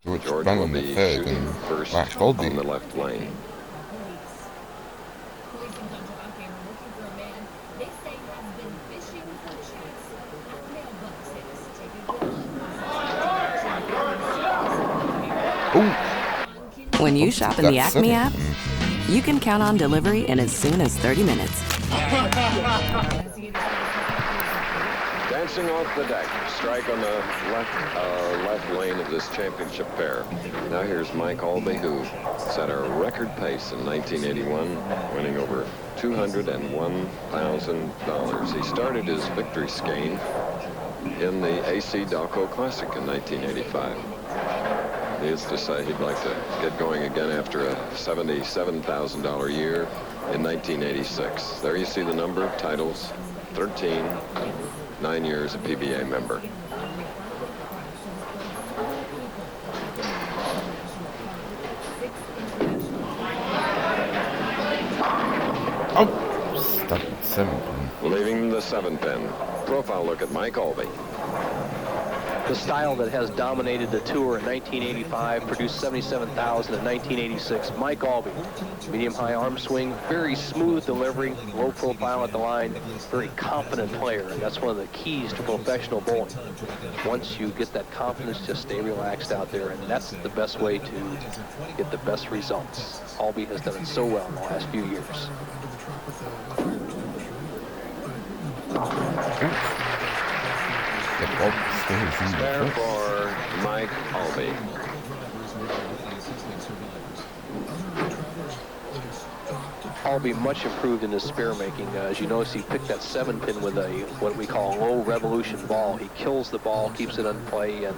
George George will Branham the be third shooting and first Mark on Aulby. the left lane. When you shop in the That Acme second app, you can count on delivery in as soon as 30 minutes. Dancing off the deck, strike on the left lane of this championship pair. Now here's Mike Aulby, who set a record pace in 1981, winning over $201,000. He started his victory skein in the AC Delco Classic in 1985. Needless to say, he'd like to get going again after a $77,000 year in 1986. There you see the number of titles, 13, 9 years a PBA member. Oh, stuck at 7 pin. Leaving the 7-pin. Profile look at Mike Aulby. The style that has dominated the tour in 1985, produced 77,000 in 1986. Mike Aulby, medium-high arm swing, very smooth delivery, low profile at the line, very confident player, and that's one of the keys to professional bowling. Once you get that confidence, just stay relaxed out there, and that's the best way to get the best results. Aulby has done it so well in the last few years. Spare for Mike Aulby. Aulby much improved in his spare making. As you notice, he picked that 7-pin with a what we call a low revolution ball. He kills the ball, keeps it in play, and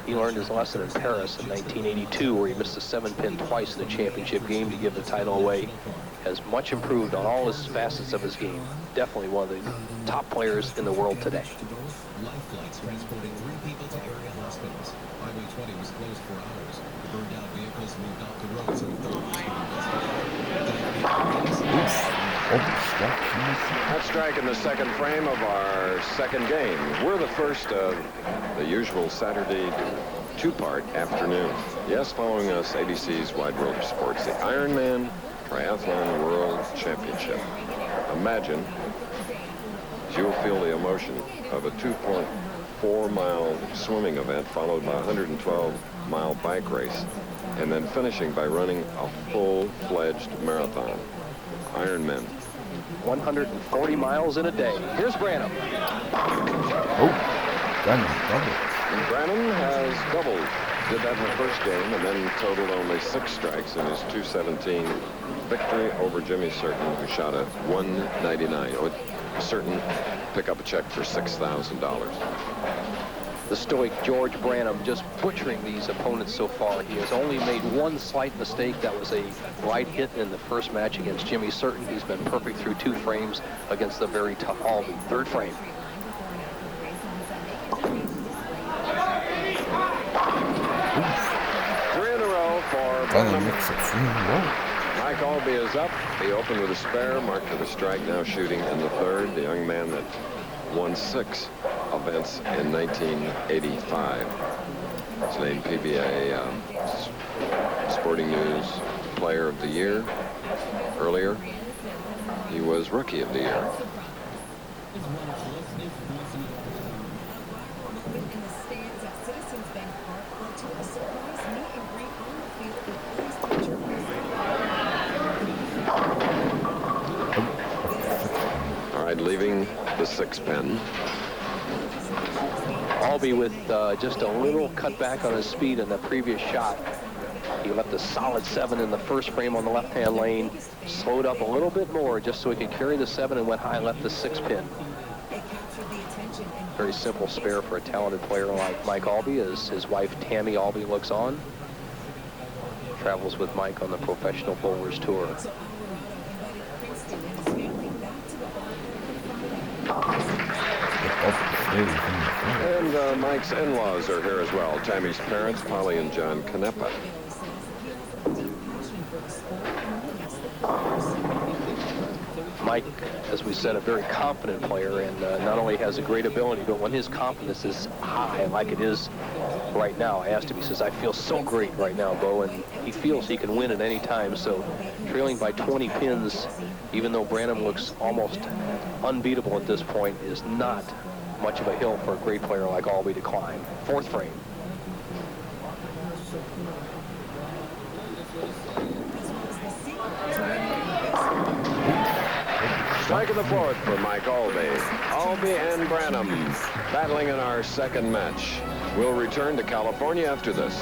he learned his lesson in Paris in 1982, where he missed a 7-pin twice in the championship game to give the title away. Has much improved on all his facets of his game. Definitely one of the top players in the world today. Life flights transporting 3 people to area hospitals. Highway 20 was closed for hours. The burned out vehicles moved off the road so That strike in the second frame of our second game. We're the first of the usual Saturday two-part afternoon. Yes, following us, ABC's Wide World of Sports, the Ironman Triathlon World Championship. Imagine you'll feel the emotion of a 2.4-mile swimming event followed by a 112-mile bike race and then finishing by running a full-fledged marathon. Ironman. 140 miles in a day. Here's Branham. Oh, Branham doubled. Branham has doubled. Did that in the first game and then totaled only 6 strikes in his 217 victory over Jimmy Certain, who shot a 199. Certain pick up a check for $6,000. The stoic George Branham just butchering these opponents so far. He has only made one slight mistake. That was a right hit in the first match against Jimmy Certain. He's been perfect through 2 frames against the very tough Aulby. 3rd frame. Three in a row for Branham makes it 3 in a row. Mike Aulby is up. He opened with a spare, marked for the strike, now shooting in the 3rd. The young man that won 6 events in 1985. His name PBA Sporting News Player of the Year. Earlier, he was Rookie of the Year. All right, leaving the 6-pin. Aulby with just a little cutback on his speed in the previous shot. He left a solid 7 in the first frame on the left-hand lane, slowed up a little bit more just so he could carry the 7 and went high, left the 6-pin. Very simple spare for a talented player like Mike Aulby, as his wife Tammy Aulby looks on. Travels with Mike on the Professional Bowlers Tour. And Mike's in-laws are here as well. Tammy's parents, Polly and John Canepa. Mike, as we said, a very confident player, and not only has a great ability, but when his confidence is high, like it is right now, I asked him, he says, I feel so great right now, Bo, and he feels he can win at any time. So trailing by 20 pins, even though Branham looks almost unbeatable at this point, is not much of a hill for a great player like Aulby to climb. Fourth frame. Strike of the fourth for Mike Aulby. Aulby and Branham battling in our second match. We'll return to California after this.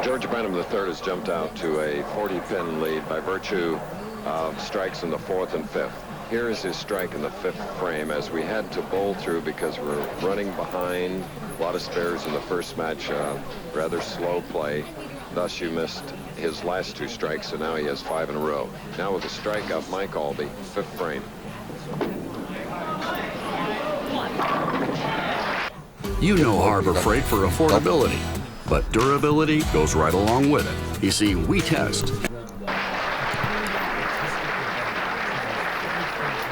George Branham III has jumped out to a 40-pin lead by virtue of strikes in the fourth and fifth. Here is his strike in the fifth frame as we had to bowl through because we're running behind. A lot of spares in the first match, rather slow play. Thus, you missed his last two strikes, so now he has 5 in a row. Now with a strikeout, Mike Aulby, fifth frame. You know Harbor Freight for affordability, but durability goes right along with it. You see, we test.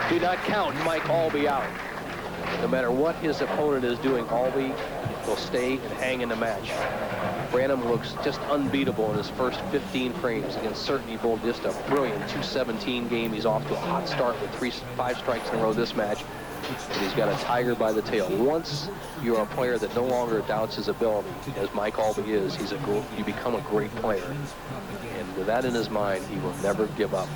Do not count Mike Aulby out. No matter what his opponent is doing, Aulby will stay and hang in the match. Branham looks just unbeatable in his first 15 frames against Certainty Bull. Just a brilliant 217 game. He's off to a hot start with 5 strikes in a row this match. But he's got a tiger by the tail. Once you're a player that no longer doubts his ability, as Mike Aulby is, you become a great player. And with that in his mind, he will never give up.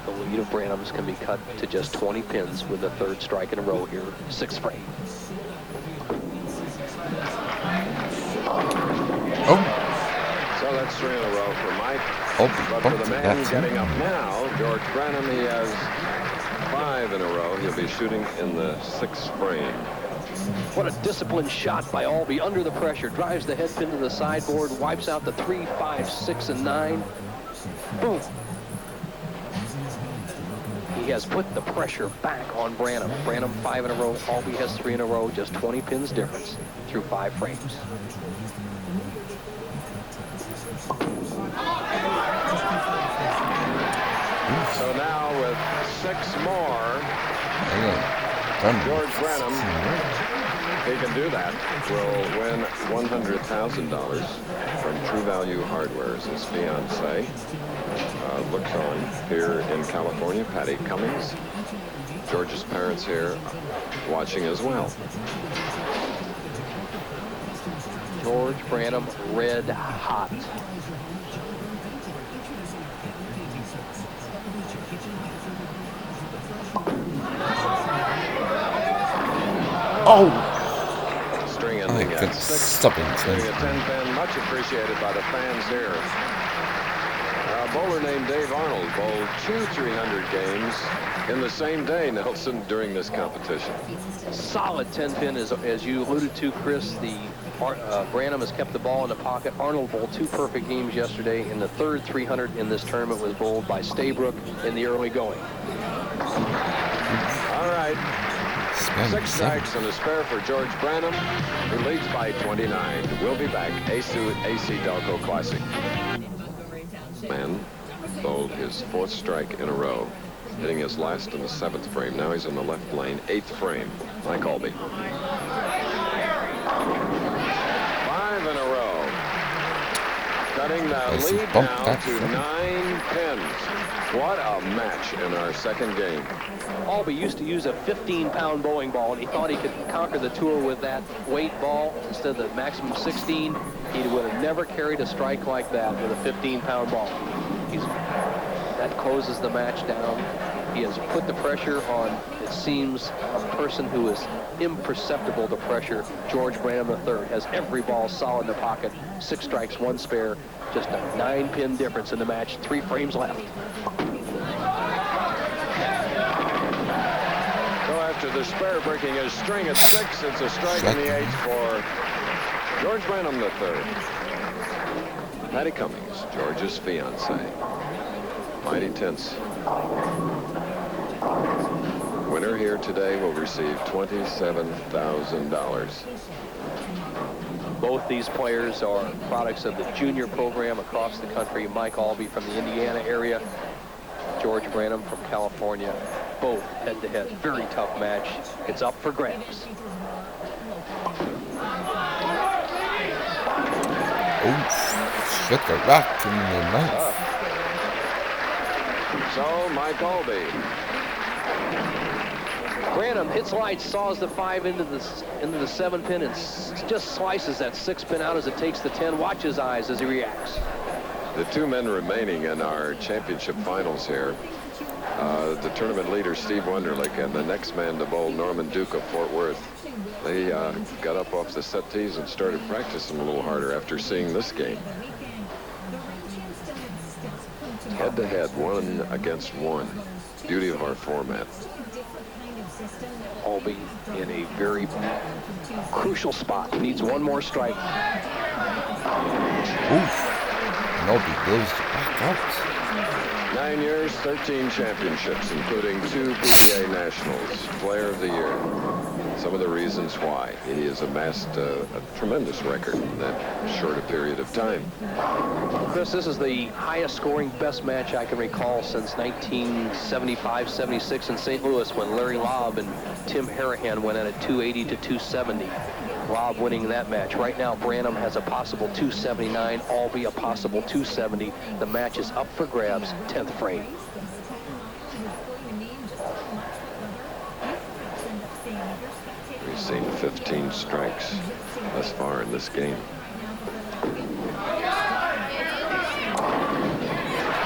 The lead of Branham's can be cut to just 20 pins with a third strike in a row here. Sixth frame. Oh, So that's 3 in a row for Mike. oh, But for the man getting up now, George Branham, he has 5 in a row. He'll be shooting in the 6th frame. What a disciplined shot by Aulby under the pressure. Drives the head pin to the sideboard, wipes out the 3, 5, 6, and 9. Boom. He has put the pressure back on Branham. Branham 5 in a row. Aulby has 3 in a row. Just 20 pins difference through 5 frames. So now with 6 more, George Branham, he can do that, will win $100,000 from True Value Hardware. His fiancée looks on here in California, Patty Cummings. George's parents here watching as well. George Branham, red hot. oh, String ending I at could 6. stop it. Hitting a 10-pin, much appreciated by the fans here. A bowler named Dave Arnold bowled 2 300 games in the same day, Nelson, during this competition. Solid 10-pin, as you alluded to, Chris. Branham has kept the ball in the pocket. Arnold bowled 2 perfect games yesterday, and the third 300 in this tournament was bowled by Staybrook in the early going. All right. 6 strikes and a spare for George Branham, who leads by 29. We'll be back. AC Delco Classic. Man bowled his 4th strike in a row, hitting his last in the 7th frame. Now he's in the left lane, 8th frame. Mike Aulby. 5 in a row. Cutting the lead now to 9 pins. What a match in our second game. Aulby used to use a 15-pound bowling ball, and he thought he could conquer the tour with that weight ball instead of the maximum 16. He would have never carried a strike like that with a 15-pound ball. That closes the match down. He has put the pressure on, it seems, a person who is imperceptible to pressure. George Branham III has every ball solid in the pocket. 6 strikes, 1 spare. Just a 9-pin difference in the match. 3 frames left. After the spare, breaking his string at 6, it's a strike in the 8th for George Branham III. Patty Cummings, George's fiancée. Mighty tense when winner here today will receive $27,000. Both these players are products of the junior program across the country. Mike Aulby from the Indiana area, George Branham from California. Both head-to-head. Very tough match. It's up for grabs. Oh, shit, the rock in the knife. So, Mike Aulby. Branham hits light, saws the 5 into the 7 pin, and just slices that 6 pin out as it takes the 10. Watch his eyes as he reacts. The 2 men remaining in our championship finals here, the tournament leader Steve Wunderlich and the next man to bowl, Norman Duke of Fort Worth. They got up off the set tees and started practicing a little harder after seeing this game. Head-to-head, 1 against 1. Beauty of our format. Aulby in a very crucial spot. Needs 1 more strike. Oof. And Aulby goes back out. 9 years, 13 championships, including 2 PGA Nationals, Player of the Year. Some of the reasons why he has amassed a tremendous record in that short a period of time. Chris, this is the highest scoring best match I can recall since 1975-76 in St. Louis when Larry Lobb and Tim Harahan went at it 280 to 270. Lobb winning that match. Right now, Branham has a possible 279, Aulby a possible 270. The match is up for grabs, 10th frame. We've seen 15 strikes thus far in this game.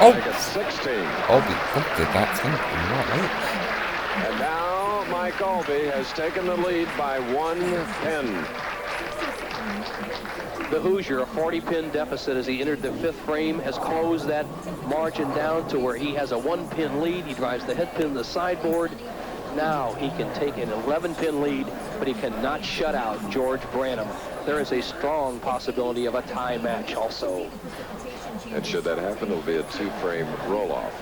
Oh, Make it 16. Aulby looked at that thing. And now Mike Aulby has taken the lead by 1 pin. The Hoosier, a 40-pin deficit as he entered the 5th frame, has closed that margin down to where he has a 1-pin lead. He drives the head pin to the sideboard. Now he can take an 11-pin lead, but he cannot shut out George Branham. There is a strong possibility of a tie match also. And should that happen, it'll be a 2-frame roll-off.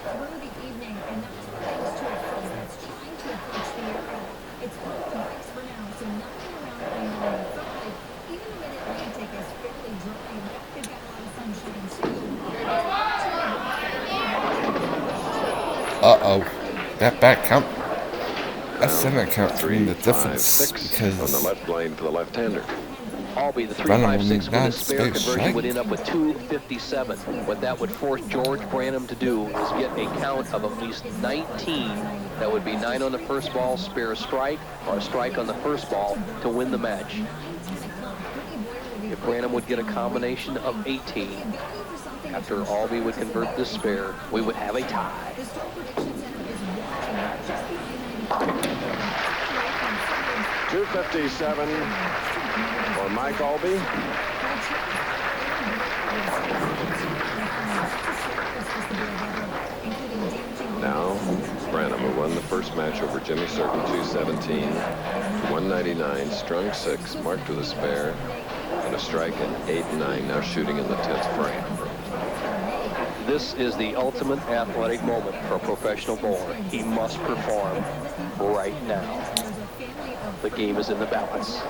Uh-oh. That back count. That's gonna count between the 3, 5, difference 6 because on the left lane for the left-hander. Aulby, the Branham 356 with not his spare space conversion strike. would end up with 257. What that would force George Branham to do is get a count of at least 19. That would be 9 on the first ball, spare a strike, or a strike on the first ball to win the match. If Branham would get a combination of 18, after Aulby would convert this spare, we would have a tie. .257 for Mike Aulby. Now, Branham, who won the first match over Jimmy Certain, 217 to 199, strung 6, marked with a spare, and a strike in 8-9, now shooting in the 10th frame. This is the ultimate athletic moment for a professional bowler. He must perform right now. The game is in the balance.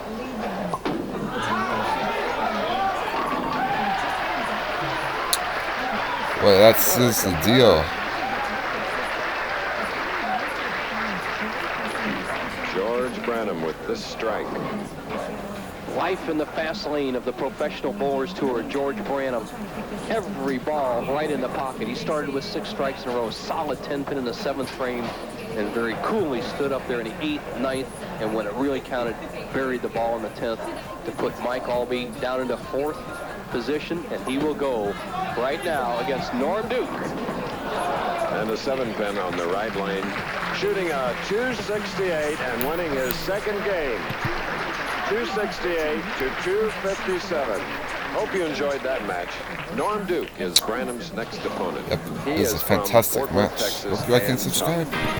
well, that's just the deal. George Branham with this strike. Life in the fast lane of the Professional Bowlers Tour, George Branham. Every ball right in the pocket. He started with 6 strikes in a row, solid 10-pin in the 7th frame, and very coolly stood up there in the 8th, 9th, and when it really counted, buried the ball in the 10th to put Mike Aulby down into 4th position, and he will go right now against Norm Duke. And a 7-pin on the right lane, shooting a 268 and winning his second game. 268 to 257. Hope you enjoyed that match. Norm Duke is Branham's next opponent. Yep, He this is a from fantastic Fort Worth, match. Texas, Hope you like and and subscribe.